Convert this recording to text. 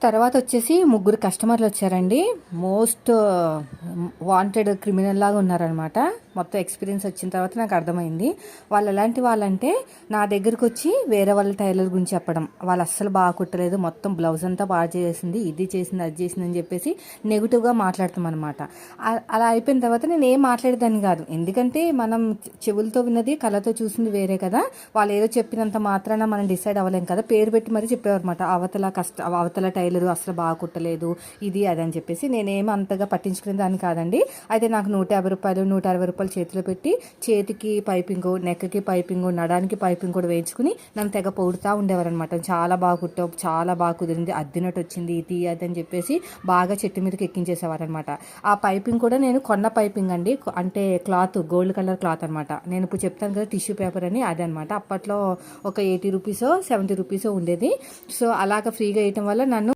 తర్వాత వచ్చేసి ముగ్గురు కస్టమర్లు వచ్చారండి. మోస్ట్ వాంటెడ్ క్రిమినల్ లాగా ఉన్నారనమాట. మొత్తం ఎక్స్పీరియన్స్ వచ్చిన తర్వాత నాకు అర్థమైంది వాళ్ళు ఎలాంటి వాళ్ళంటే, నా దగ్గరకు వచ్చి వేరే వాళ్ళ టైలర్ గురించి చెప్పడం, వాళ్ళు అస్సలు బాగా కుట్టలేదు, మొత్తం బ్లౌజ్ అంతా బాగా చేసింది, ఇది చేసింది, అది చేసింది అని చెప్పేసి నెగిటివ్గా మాట్లాడతాం అనమాట. అలా అయిపోయిన తర్వాత నేను ఏం మాట్లాడేదాన్ని కాదు, ఎందుకంటే మనం చెవులతో విన్నది కళ్ళతో చూసింది వేరే కదా. వాళ్ళు ఏదో చెప్పినంత మాత్రాన మనం డిసైడ్ అవ్వలేం కదా. పేరు పెట్టి మరీ చెప్పేవారన్నమాట, అవతల టైలరు అసలు బాగా కుట్టలేదు, ఇది అది అని చెప్పేసి. నేనేం అంతగా పట్టించుకునే దాన్ని కాదండి. అయితే నాకు 150 రూపాయలు 160 రూపాయలు చేతిలో పెట్టి, చేతికి పైపింగ్, నెక్కి పైపింగ్, నడానికి పైపింగ్ కూడా వేయించుకుని నన్ను తెగ పొగుడుతూ ఉండేవారనమాట. చాలా బాగా కుట్టావు, చాలా బాగా కుదిరింది, అద్దినట్టు వచ్చింది, ఇది అది అని చెప్పేసి బాగా చెట్టు మీదకి ఎక్కించేసేవారనమాట. ఆ పైపింగ్ కూడా నేను కొన్న పైపింగ్ అండి, అంటే క్లాత్ గోల్డ్ కలర్ క్లాత్ అనమాట. నేను ఇప్పుడు చెప్తాను కదా టిష్యూ పేపర్ అని, అది అనమాట. అప్పట్లో ఒక 80 రూపీసో 70 రూపీసో ఉండేది. సో అలాగ ఫ్రీగా వేయటం వల్ల నన్ను